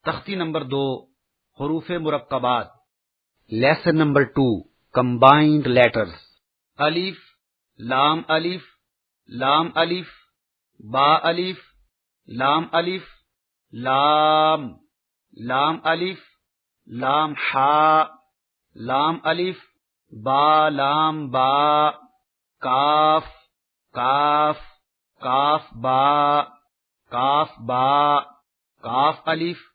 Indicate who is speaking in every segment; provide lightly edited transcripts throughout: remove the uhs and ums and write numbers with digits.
Speaker 1: تختی نمبر 2 حروف مرکبات lesson number 2 combined letters الف لام الف لام الف با الف لام الف لام لام الف لام حا لام الف با لام با کاف کاف کاف با کاف با کاف الف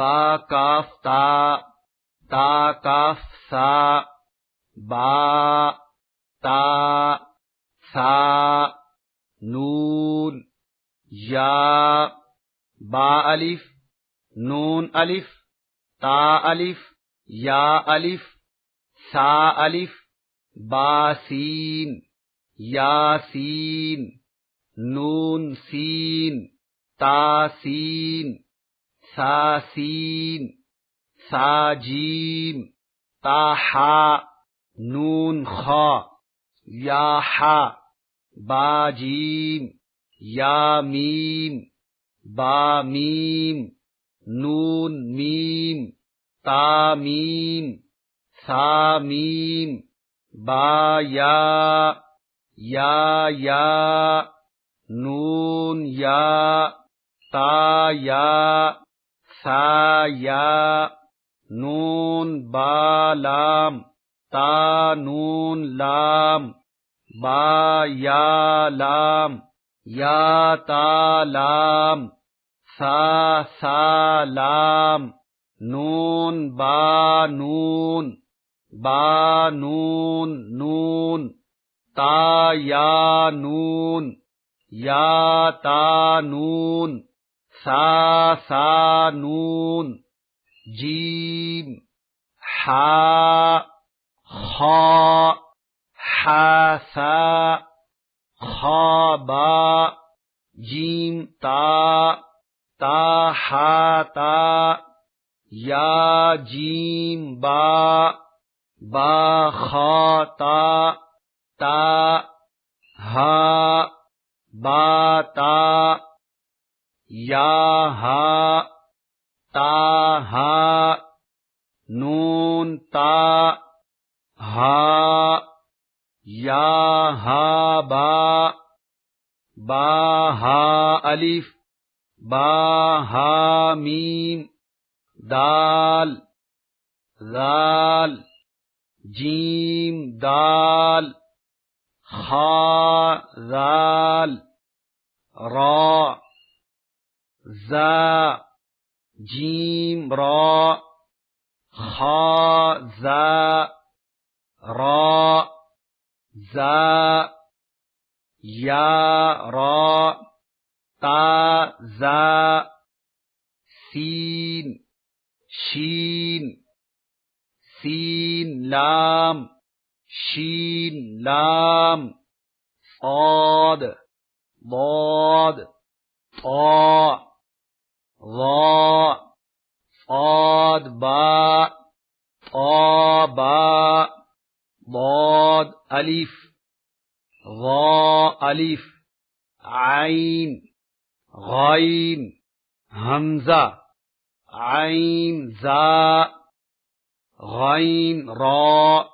Speaker 1: با کاف تا تا کاف سا با تا سا نون یا با الف نون الف تا الف یا الف سا الف با سین یا سین نون سین تا سین سا سین سا جیم تا حا نون خا یا حا با جیم یا میم با میم نون میم تا میم سا میم با یا یا نون یا تا یا سا یا نون با لام تا نون لام با یا لام یا تا لام سا سا لام نون با نون با نون نون تا یا نون یا تا نون سا سا نون جیم حا خا حا سا خا با جیم تا تا حا تا یا جیم با با خا تا تا ہا با تا یا ہا تا ہا نون تا ہا یا ہا با با ہا الف با ہا میم دال ذال جیم دال خا ذال را زا جیم را خا زا را زا یا را تا زا سین شین سین لام شین لام صاد ضاد طا ظا صاد با طا با ضاد الف ظا الف عین غین حمزہ عین زا غین را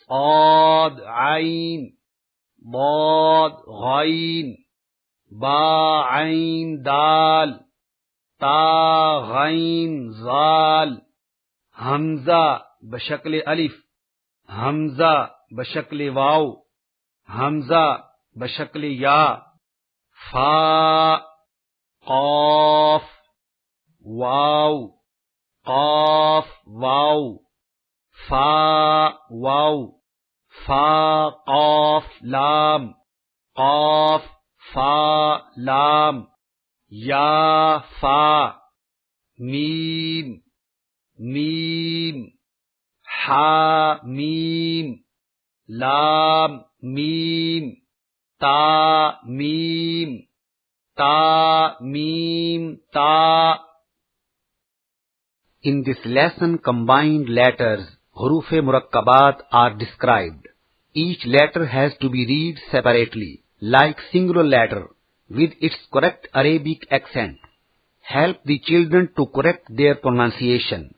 Speaker 1: صاد عین ضاد غین با عین دال تا غین زال حمزہ بشکل الف حمزہ بشکل واو حمزہ بشکل یا فا قاف واو قاف واو فا واو فا قاف لام قاف فا لام یا فا میم میم حا میم لام میم تا میم تا میم تا. In this lesson, combined letters, حروف مرکبات are described. Each letter has to be read separately, like singular letter, with its correct Arabic accent. Help the children to correct their pronunciation.